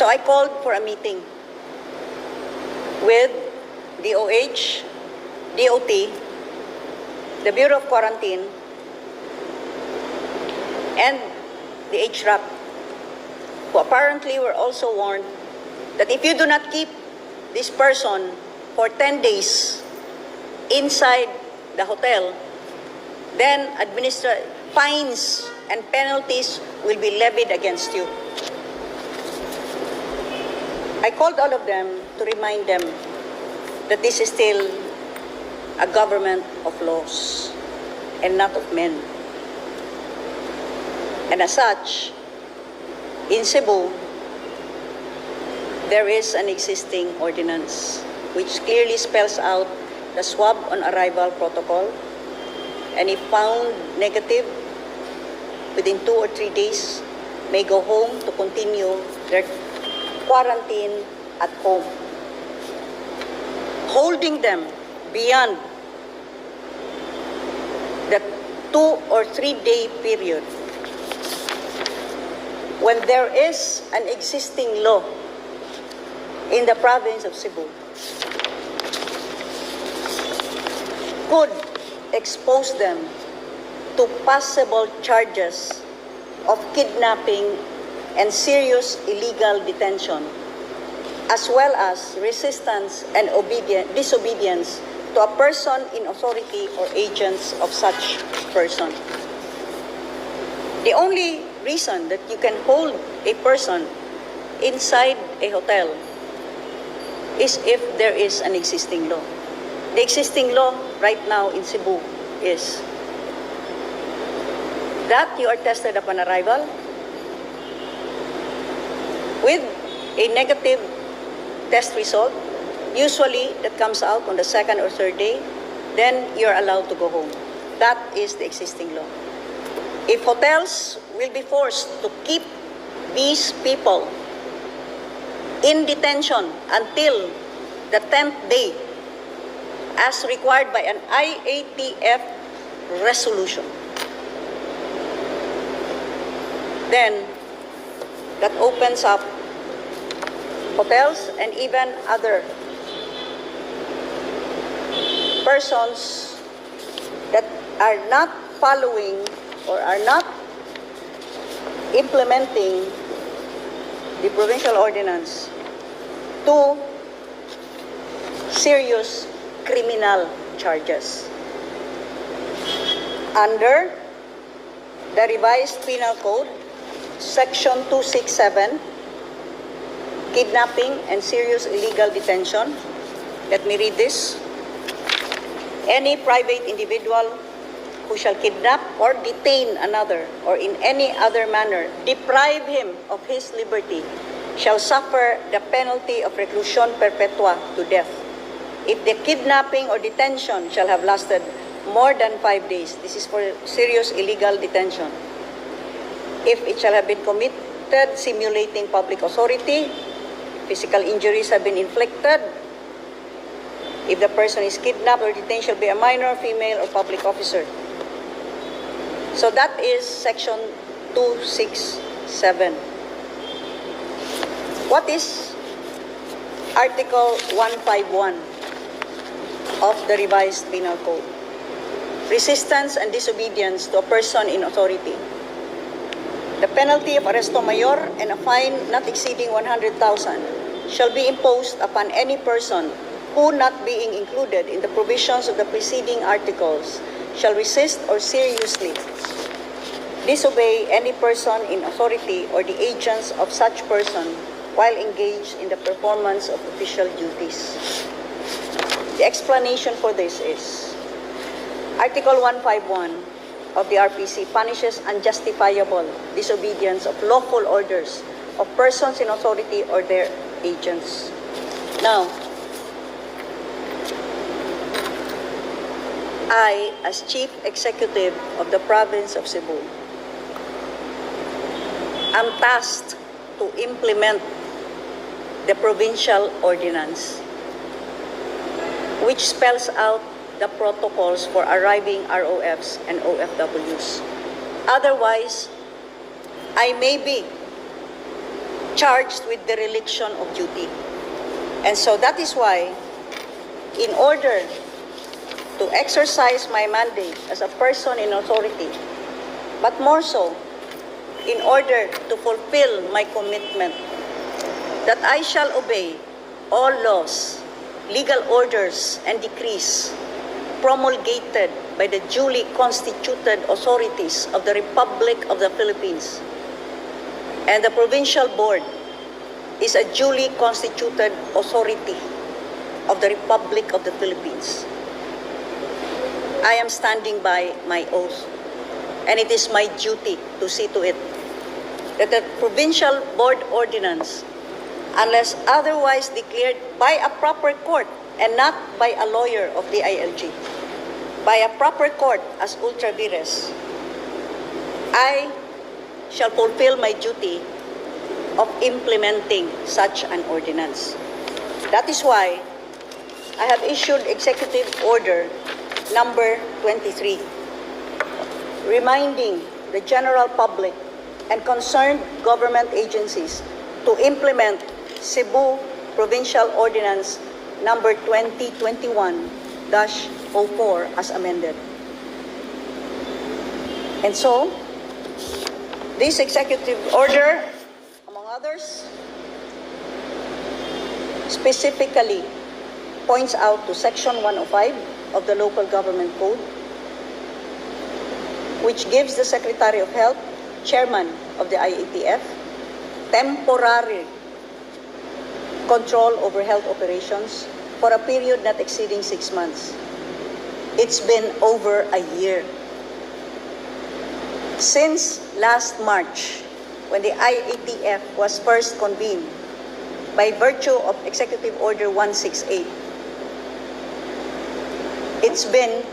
So I called for a meeting with DOH, DOT, the Bureau of Quarantine, and the HRAP, who apparently were also warned that if you do not keep this person for 10 days inside the hotel, then fines and penalties will be levied against you. I called all of them to remind them that this is still a government of laws and not of men. And as such, in Cebu, there is an existing ordinance which clearly spells out the swab on arrival protocol, and if found negative within 2 or 3 days, may go home to continue their quarantine at home. Holding them beyond the 2 or 3 day period when there is an existing law in the province of Cebu could expose them to possible charges of kidnapping and serious illegal detention, as well as resistance and disobedience to a person in authority or agents of such person. The only reason that you can hold a person inside a hotel is if there is an existing law. The existing law right now in Cebu is that you are tested upon arrival with a negative test result, usually that comes out on the 2nd or 3rd day, then you're allowed to go home. That is the existing law. If hotels will be forced to keep these people in detention until the 10th day, as required by an Iatf resolution, then that opens up hotels and even other persons that are not following or are not implementing the provincial ordinance to serious criminal charges. Under the revised penal code, Section 267, kidnapping and serious illegal detention. Let me read this. Any private individual who shall kidnap or detain another or in any other manner deprive him of his liberty shall suffer the penalty of reclusion perpetua to death. If the kidnapping or detention shall have lasted more than 5 days, this is for serious illegal detention. If it shall have been committed simulating public authority, physical injuries have been inflicted, if the person is kidnapped or detained, shall be a minor, female, or public officer. So that is Section 267. What is Article 151 of the revised penal code? Resistance and disobedience to a person in authority. The penalty of arresto mayor and a fine not exceeding 100,000 shall be imposed upon any person who, not being included in the provisions of the preceding articles, shall resist or seriously disobey any person in authority or the agents of such person while engaged in the performance of official duties. The explanation for this is Article 151 of the RPC punishes unjustifiable disobedience of lawful orders of persons in authority or their agents. Now, I, as Chief Executive of the Province of Cebu, am tasked to implement the provincial ordinance, which spells out the protocols for arriving ROFs and OFWs. Otherwise, I may be charged with dereliction of duty. And so that is why, in order to exercise my mandate as a person in authority, but more so, in order to fulfill my commitment that I shall obey all laws, legal orders, and decrees promulgated by the duly constituted authorities of the Republic of the Philippines. And the Provincial Board is a duly constituted authority of the Republic of the Philippines. I am standing by my oath, and it is my duty to see to it that the Provincial Board Ordinance, unless otherwise declared by a proper court and not by a lawyer of the ILG, by a proper court as ultra vires, I shall fulfill my duty of implementing such an ordinance. That is why I have issued Executive Order number 23, reminding the general public and concerned government agencies to implement Cebu Provincial Ordinance number 2021-04 as amended. And so, this executive order, among others, specifically points out to Section 105 of the Local Government Code, which gives the Secretary of Health, Chairman of the Iatf, temporary control over health operations for a period not exceeding 6 months. It's been over a year. Since last March, when the Iatf was first convened by virtue of Executive Order 168, it's been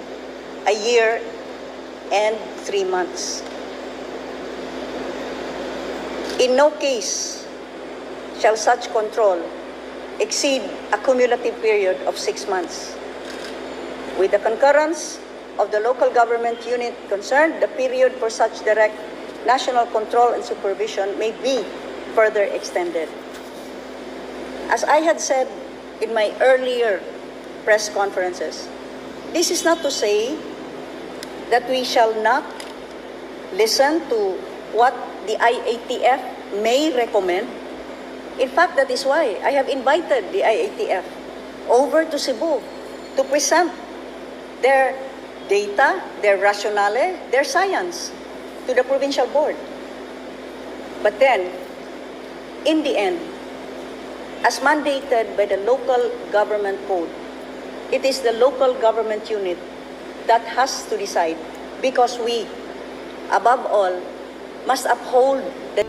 a year and 3 months. In no case shall such control exceed a cumulative period of 6 months. With the concurrence of the local government unit concerned, the period for such direct national control and supervision may be further extended. As I had said in my earlier press conferences, this is not to say that we shall not listen to what the IATF may recommend. In fact, that is why I have invited the IATF over to Cebu to present their data, their rationale, their science to the Provincial Board. But then, in the end, as mandated by the Local Government Code, it is the local government unit that has to decide, because we, above all, must uphold the